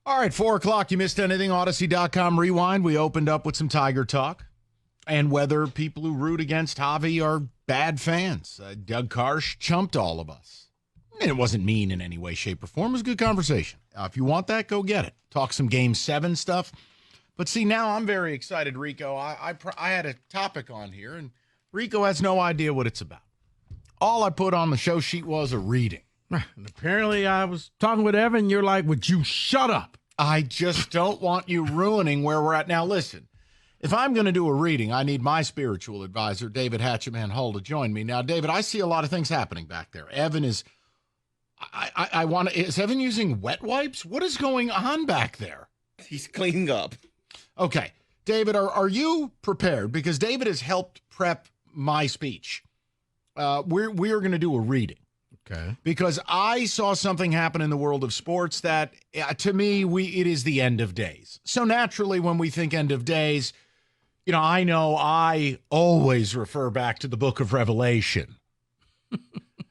All right, 4 o'clock. You missed anything? Odyssey.com Rewind. We opened up with some Tiger talk and whether people who root against Javi are bad fans. Doug Karsh chumped all of us. And it wasn't mean in any way, shape, or form. It was a good conversation. If you want that, go get it. Talk some Game 7 stuff. But see, now I'm very excited, Rico. I had a topic on here, and Rico has no idea what it's about. All I put on the show sheet was a reading. And apparently I was talking with Evan, and you're like, would you shut up? I just don't want you ruining where we're at. Now, listen, if I'm going to do a reading, I need my spiritual advisor, David Hatcheman Hull, to join me. Now, David, I see a lot of things happening back there. Evan is, is Evan using wet wipes? What is going on back there? He's cleaning up. Okay. David, are you prepared? Because David has helped prep my speech. We are going to do a reading. Okay. Because I saw something happen in the world of sports that, to me, it is the end of days. So naturally, when we think end of days, I know I always refer back to the book of Revelation.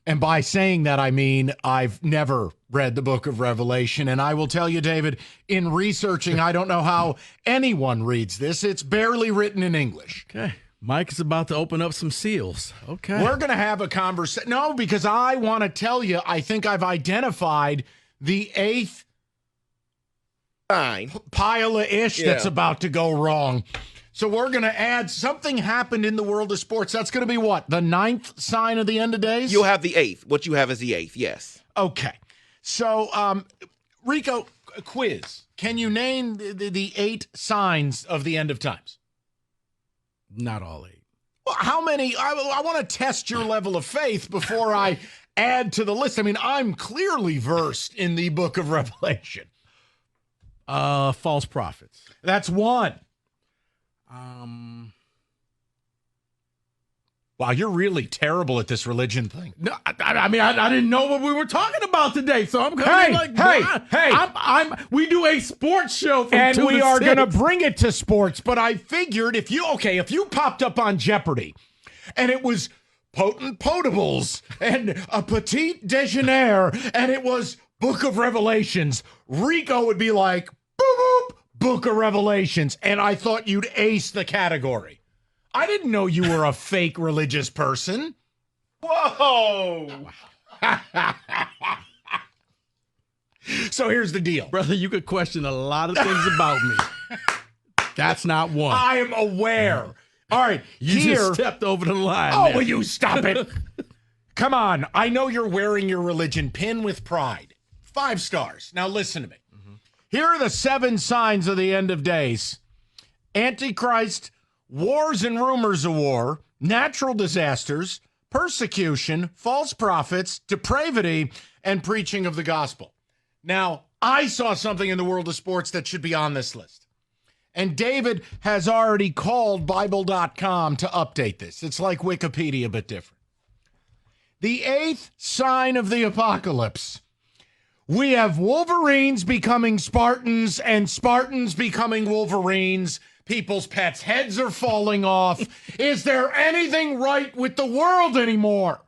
And by saying that, I mean I've never read the book of Revelation. And I will tell you, David, in researching, I don't know how anyone reads this. It's barely written in English. Okay. Mike is about to open up some seals. Okay. We're going to have a conversation. No, because I want to tell you, I think I've identified the eighth pile of ish that's about to go wrong. So we're going to add something happened in the world of sports. That's going to be what? The ninth sign of the end of days? You'll have the eighth. What you have is the eighth, yes. Okay. So, Rico, a quiz. Can you name the 8 signs of the end of times? Not all 8. Well, how many? I want to test your level of faith before I add to the list. I mean, I'm clearly versed in the book of Revelation. False prophets. That's 1. Wow, you're really terrible at this religion thing. No, I mean, I didn't know what we were talking about today, so I'm kind of hey. We do a sports show from and 2 we to are 6. going to bring it to sports, but I figured if you popped up on Jeopardy and it was potent potables and a petite déjeuner and it was Book of Revelations, Rico would be like, boop, boop, Book of Revelations, and I thought you'd ace the category. I didn't know you were a fake religious person. Whoa! So here's the deal. Brother, you could question a lot of things about me. That's not one. I am aware. All right, you just stepped over the line. Oh, will you stop it? Come on. I know you're wearing your religion pin with pride. 5 stars. Now listen to me. Mm-hmm. Here are the 7 signs of the end of days. Antichrist, wars and rumors of war, natural disasters, persecution, false prophets, depravity, and preaching of the gospel. Now, I saw something in the world of sports that should be on this list. And David has already called Bible.com to update this. It's like Wikipedia, but different. The 8th sign of the apocalypse. We have Wolverines becoming Spartans and Spartans becoming Wolverines. People's pets' heads are falling off. Is there anything right with the world anymore?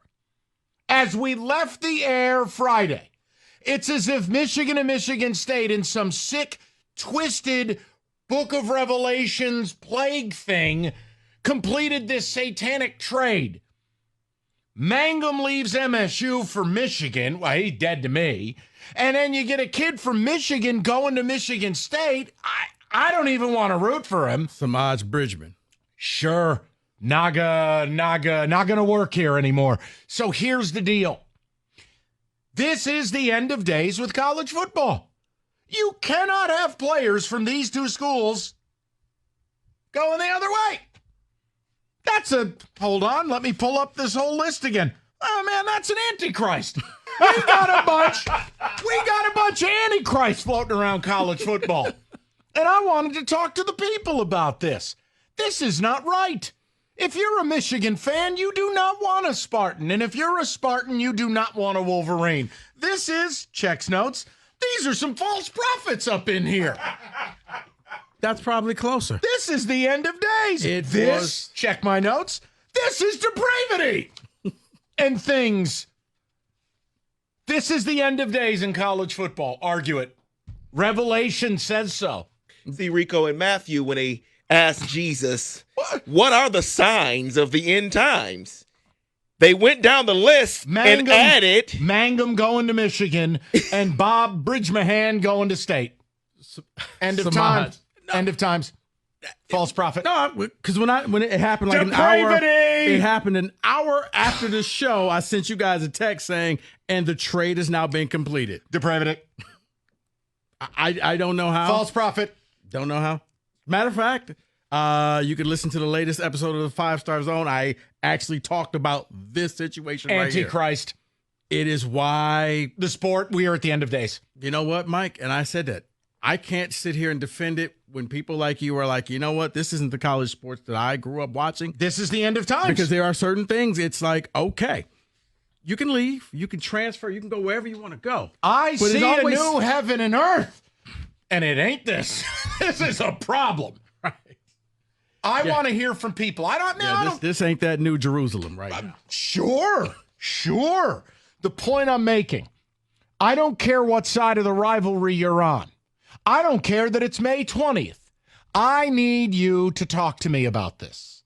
As we left the air Friday, it's as if Michigan and Michigan State in some sick, twisted Book of Revelations plague thing completed this satanic trade. Mangum leaves MSU for Michigan. Well, he's dead to me. And then you get a kid from Michigan going to Michigan State. I don't even want to root for him. Samaj Bridgman. Sure. Naga, not going to work here anymore. So here's the deal. This is the end of days with college football. You cannot have players from these 2 schools going the other way. Hold on, let me pull up this whole list again. Oh, man, that's an antichrist. We got a bunch of antichrists floating around college football. And I wanted to talk to the people about this. This is not right. If you're a Michigan fan, you do not want a Spartan. And if you're a Spartan, you do not want a Wolverine. This is, checks notes, these are some false prophets up in here. That's probably closer. This is the end of days. Check my notes, this is depravity and things. This is the end of days in college football. Argue it. Revelation says so. See, Rico and Matthew, when they asked Jesus, what are the signs of the end times? They went down the list and added Mangum going to Michigan and Bob Bridgemahan going to State. End of times. No. End of times. False prophet. No, because when it happened like Depravity! an hour, it happened an hour after the show. I sent you guys a text saying, and the trade has now been completed. Depravity. I don't know how. False prophet. Don't know how. Matter of fact, you can listen to the latest episode of the 5 Star Zone. I actually talked about this situation right here. Antichrist. It is why the sport, we are at the end of days. You know what, Mike? And I said that. I can't sit here and defend it when people like you are like, you know what? This isn't the college sports that I grew up watching. This is the end of times. Because there are certain things, it's like, okay, you can leave, you can transfer, you can go wherever you want to go. I see a new heaven and earth, and it ain't this. This is a problem. Right. I want to hear from people. This ain't that New Jerusalem right now. Sure. The point I'm making, I don't care what side of the rivalry you're on. I don't care that it's May 20th. I need you to talk to me about this.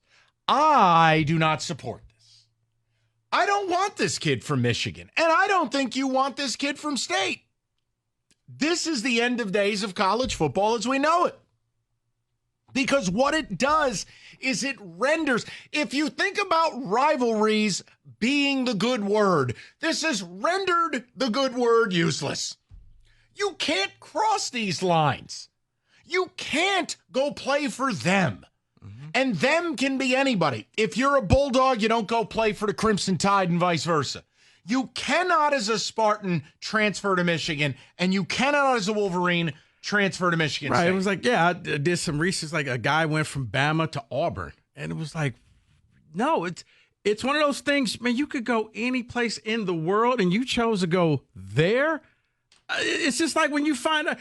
I do not support this. I don't want this kid from Michigan, and I don't think you want this kid from State. This is the end of days of college football as we know it. Because what it does is it renders, if you think about rivalries being the good word, this has rendered the good word useless. You can't cross these lines. You can't go play for them. Mm-hmm. And them can be anybody. If you're a Bulldog, you don't go play for the Crimson Tide and vice versa. You cannot, as a Spartan, transfer to Michigan, and you cannot, as a Wolverine, transfer to Michigan State. It was like, I did some research. Like a guy went from Bama to Auburn, and it was like, no, it's one of those things, man, you could go any place in the world, and you chose to go there. It's just like when you find out,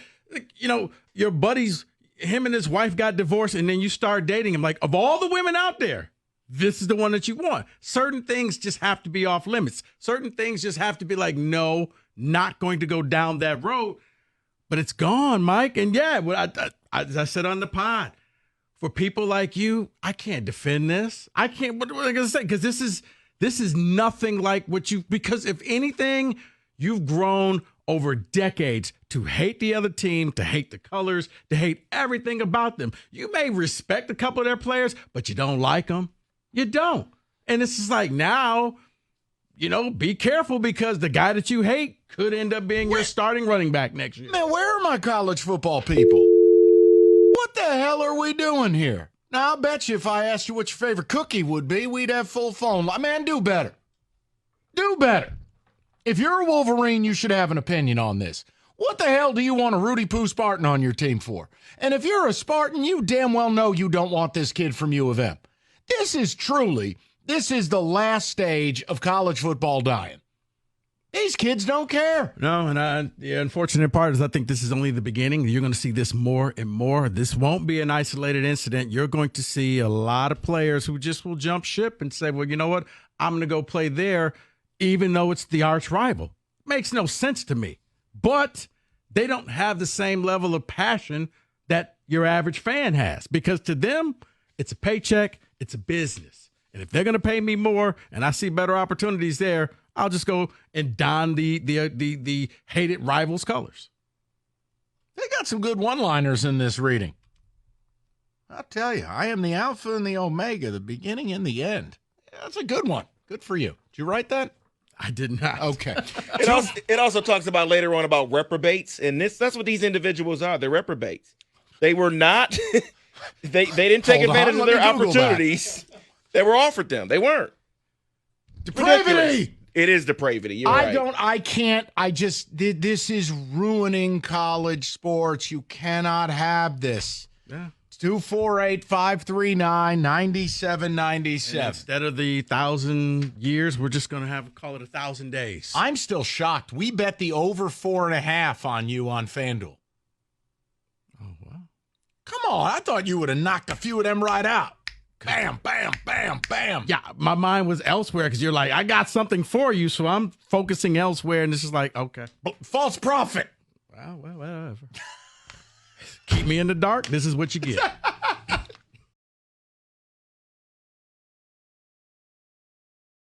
your buddies, him and his wife got divorced, and then you start dating him. Like, of all the women out there, this is the one that you want. Certain things just have to be off limits. Certain things just have to be like, no, not going to go down that road. But it's gone, Mike. And as I said on the pod, for people like you, I can't defend this. I can't. What am I going to say? Because this is nothing like because if anything, you've grown over decades to hate the other team, to hate the colors, to hate everything about them. You may respect a couple of their players, but you don't like them. You don't. And it's just like now, be careful because the guy that you hate could end up being your starting running back next year. Man, where are my college football people? What the hell are we doing here? Now, I'll bet you if I asked you what your favorite cookie would be, we'd have full phone. Man, do better. Do better. If you're a Wolverine, you should have an opinion on this. What the hell do you want a Rudy Poo Spartan on your team for? And if you're a Spartan, you damn well know you don't want this kid from U of M. This is the last stage of college football dying. These kids don't care. No, and the unfortunate part is I think this is only the beginning. You're going to see this more and more. This won't be an isolated incident. You're going to see a lot of players who just will jump ship and say, well, you know what? I'm going to go play there, even though it's the arch rival. Makes no sense to me. But they don't have the same level of passion that your average fan has because to them, it's a paycheck, it's a business. And if they're going to pay me more and I see better opportunities there, I'll just go and don the hated rivals' colors. They got some good one-liners in this reading. I'll tell you, I am the Alpha and the Omega, the beginning and the end. That's a good one. Good for you. Did you write that? I did not. Okay. It also talks about later on about reprobates, and that's what these individuals are. They're reprobates. They were not. they didn't take advantage of their opportunities that were offered them. They weren't. Depravity. Ridiculous. It is depravity. You're right. This is ruining college sports. You cannot have this. Yeah. 248-539-9797. Instead of the 1,000 years, we're just going to call it 1,000 days. I'm still shocked. We bet the over 4.5 on you on FanDuel. Oh, wow. Come on. I thought you would have knocked a few of them right out. Bam, bam, bam, bam. Yeah, my mind was elsewhere because you're like, I got something for you, so I'm focusing elsewhere, and this is like, okay. False prophet. Well, whatever. Keep me in the dark. This is what you get.